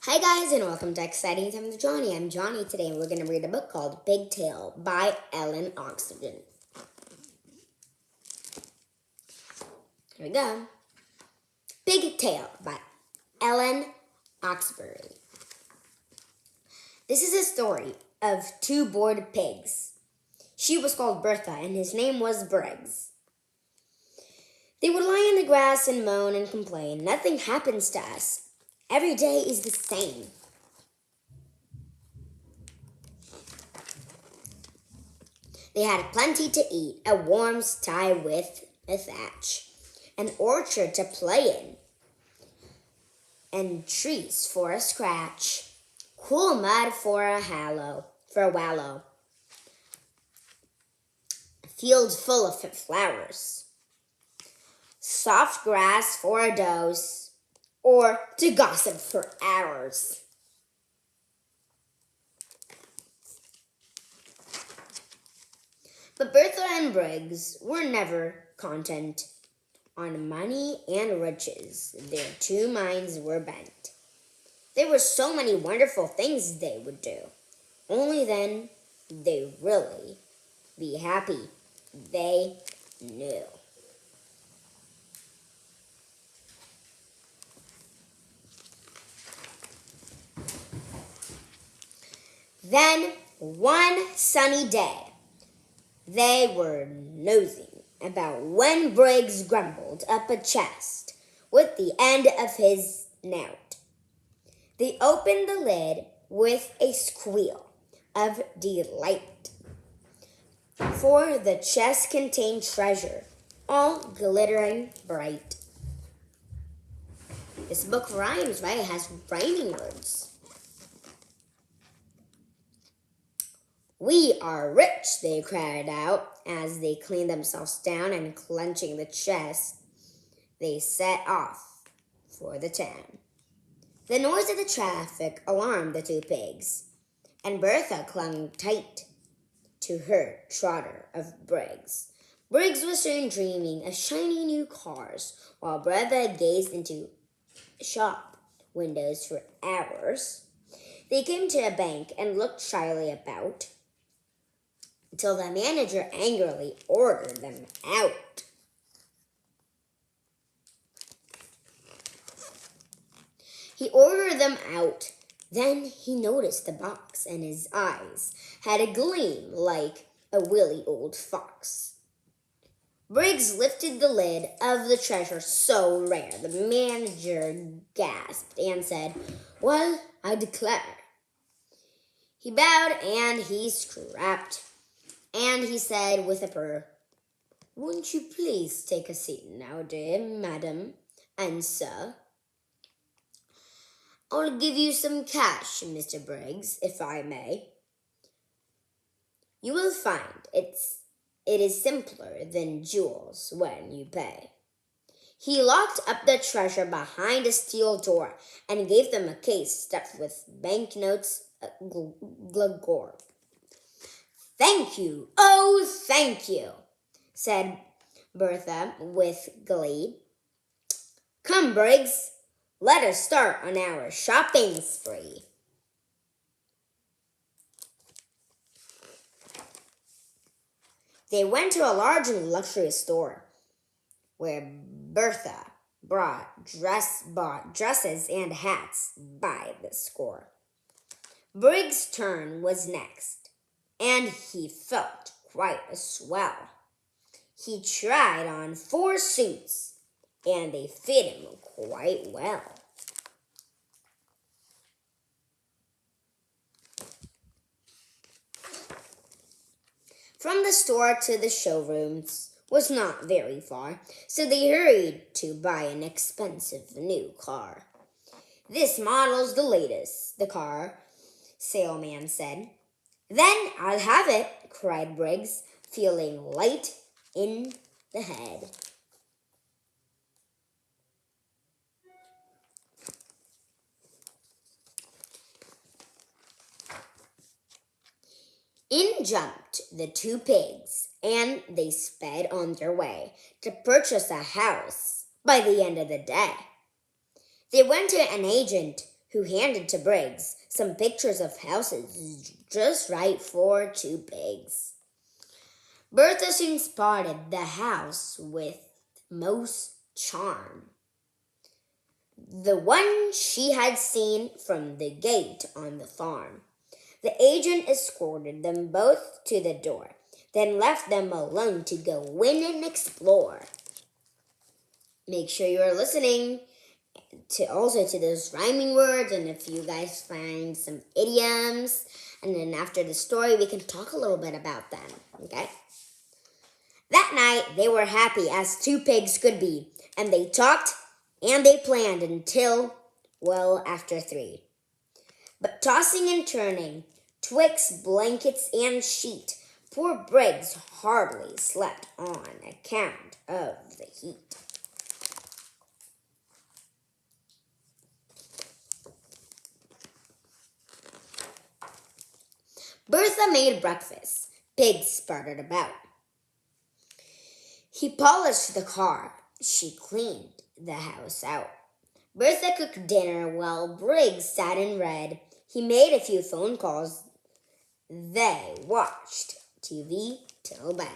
Hi guys and welcome to Exciting Time with Johnny. I'm Johnny today and we're going to read a book called Pigtail by Ellen Oxenden. Here we go. Pigtail by Ellen Oxenbury. This is a story of two bored pigs. She was called Bertha and his name was Briggs. They would lie in the grass and moan and complain. Nothing happens to us. Every day is the same. They had plenty to eat, a warm sty with a thatch, an orchard to play in, and trees for a scratch, cool mud for a wallow, a field full of flowers, soft grass for a doze, or to gossip for hours. But Bertha and Briggs were never content on money and riches. Their two minds were bent. There were so many wonderful things they would do. Only then they'd really be happy. They knew. Then, one sunny day, they were nosing about when Briggs grumbled up a chest with the end of his snout. They opened the lid with a squeal of delight, for the chest contained treasure, all glittering bright. This book rhymes, right? It has rhyming words. "We are rich," they cried out as they cleaned themselves down and clenching the chest, they set off for the town. The noise of the traffic alarmed the two pigs, and Bertha clung tight to her trotter of Briggs. Briggs was soon dreaming of shiny new cars, while Bertha gazed into shop windows for hours. They came to a bank and looked shyly about, until the manager angrily ordered them out. He ordered them out. Then he noticed the box, and his eyes had a gleam like a wily old fox. Briggs lifted the lid of the treasure so rare. The manager gasped and said, "Well, I declare." He bowed and he scrapped. And he said with a purr, "Won't you please take a seat now, dear madam and sir? I'll give you some cash, Mr. Briggs, if I may. You will find it is simpler than jewels when you pay." He locked up the treasure behind a steel door and gave them a case stuffed with banknotes galore. "Thank you, oh, thank you," said Bertha with glee. "Come, Briggs, let us start on our shopping spree." They went to a large and luxurious store where Bertha bought dresses and hats by the score. Briggs' turn was next, and he felt quite a swell. He tried on 4 suits, and they fit him quite well. From the store to the showrooms was not very far, so they hurried to buy an expensive new car. "This model's the latest," the car salesman said. "Then I'll have it," cried Briggs, feeling light in the head. In jumped the two pigs, and they sped on their way to purchase a house by the end of the day. They went to an agent who handed to Briggs some pictures of houses just right for two pigs. Bertha soon spotted the house with most charm, the one she had seen from the gate on the farm. The agent escorted them both to the door, then left them alone to go in and explore. Make sure you're listening to those rhyming words, and if you guys find some idioms, and then after the story we can talk a little bit about them, okay? That night they were happy as two pigs could be, and they talked and they planned until, well, after 3. But tossing and turning, twixt blankets and sheet, poor Briggs hardly slept on account of the heat. Bertha made breakfast. Pigs sputtered about. He polished the car. She cleaned the house out. Bertha cooked dinner while Briggs sat and read. He made a few phone calls. They watched TV till bed.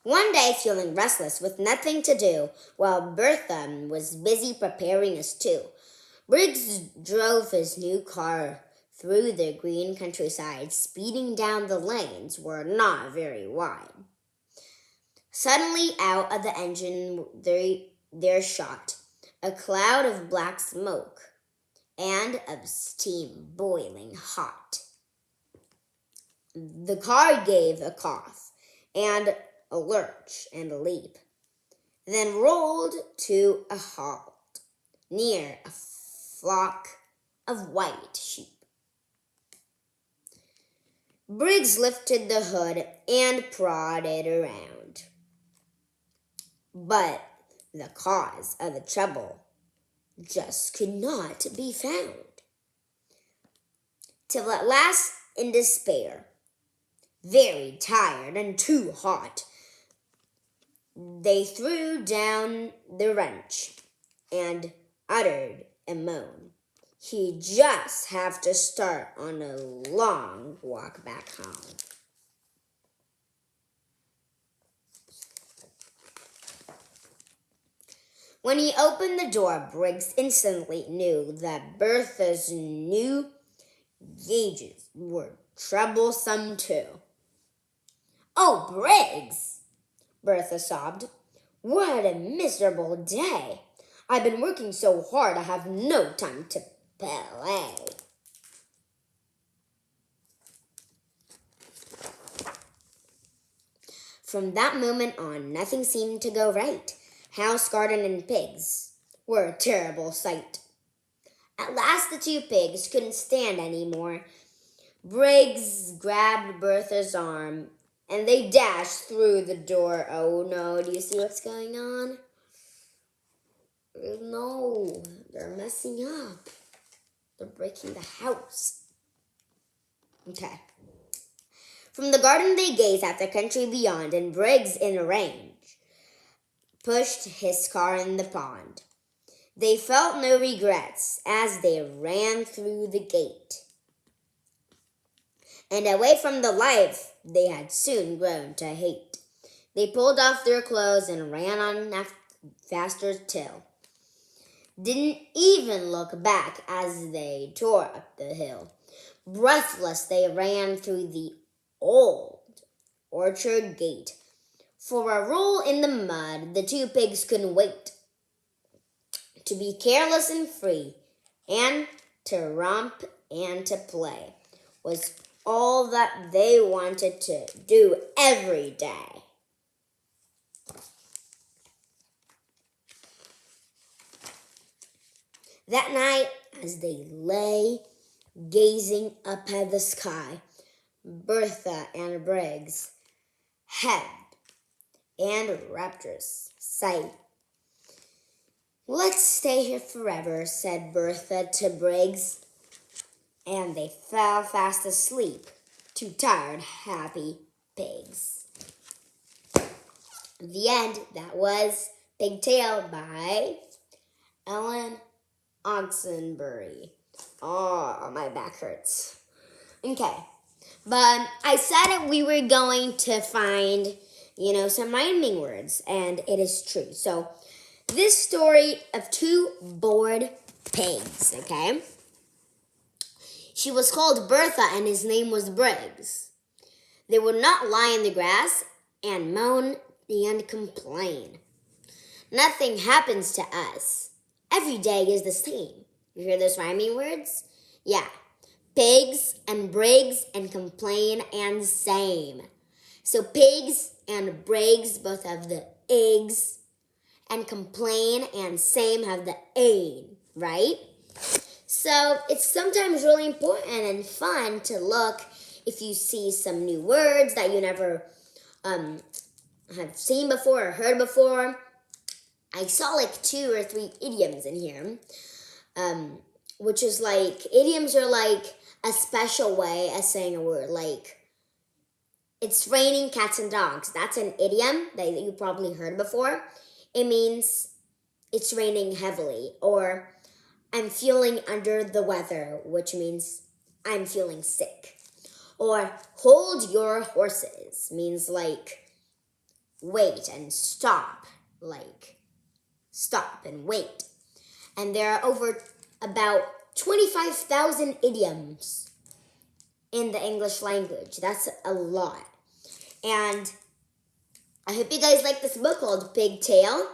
One day, feeling restless with nothing to do, while Bertha was busy preparing a stew, Briggs drove his new car through the green countryside. Speeding down the lanes were not very wide. Suddenly, out of the engine there shot a cloud of black smoke and of steam boiling hot. The car gave a cough and a lurch and a leap, then rolled to a halt near a flock of white sheep. Briggs lifted the hood and prodded around, but the cause of the trouble just could not be found. Till at last, in despair, very tired and too hot, they threw down the wrench and uttered a moan. He'd just have to start on a long walk back home. When he opened the door, Briggs instantly knew that Bertha's new gauges were troublesome too. "Oh, Briggs," Bertha sobbed. "What a miserable day! I've been working so hard I have no time to play." From that moment on, nothing seemed to go right. House, garden, and pigs were a terrible sight. At last the two pigs couldn't stand any more. Briggs grabbed Bertha's arm and they dashed through the door. Oh no, do you see what's going on? No, they're messing up. They're breaking the house. Okay. From the garden they gazed at the country beyond, and Briggs, in range, pushed his car in the pond. They felt no regrets as they ran through the gate and away from the life they had soon grown to hate. They pulled off their clothes and ran on faster still. Didn't even look back as they tore up the hill. Breathless they ran through the old orchard gate. For a roll in the mud, the two pigs couldn't wait. To be careless and free, and to romp and to play, was all that they wanted to do every day. That night, as they lay gazing up at the sky, Bertha and Briggs had and rapturous sight. "Let's stay here forever," said Bertha to Briggs, and they fell fast asleep, two tired, happy pigs. The end. That was Pigtail by Ellen Oxenbury. Oh, my back hurts. Okay. But I said we were going to find, some rhyming words, and it is true. So, this story of two bored pigs, okay? She was called Bertha, and his name was Briggs. They would not lie in the grass and moan and complain. Nothing happens to us. Every day is the same. You hear those rhyming words? Yeah. Pigs and Briggs and complain and same. So pigs and Briggs both have the eggs, and complain and same have the ain, right? So it's sometimes really important and fun to look if you see some new words that you never have seen before or heard before. I saw like 2 or 3 idioms in here, which is like, idioms are like a special way of saying a word. Like, it's raining cats and dogs. That's an idiom that you probably heard before. It means it's raining heavily. Or I'm feeling under the weather, which means I'm feeling sick. Or hold your horses means like wait and stop. Like stop and wait. And there are over about 25,000 idioms in the English language. That's a lot. And I hope you guys like this book called Pigtail.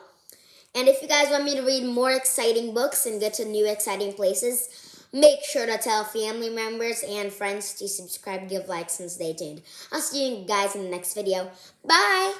And if you guys want me to read more exciting books and get to new exciting places, make sure to tell family members and friends to subscribe, give likes, and stay tuned. I'll see you guys in the next video. Bye!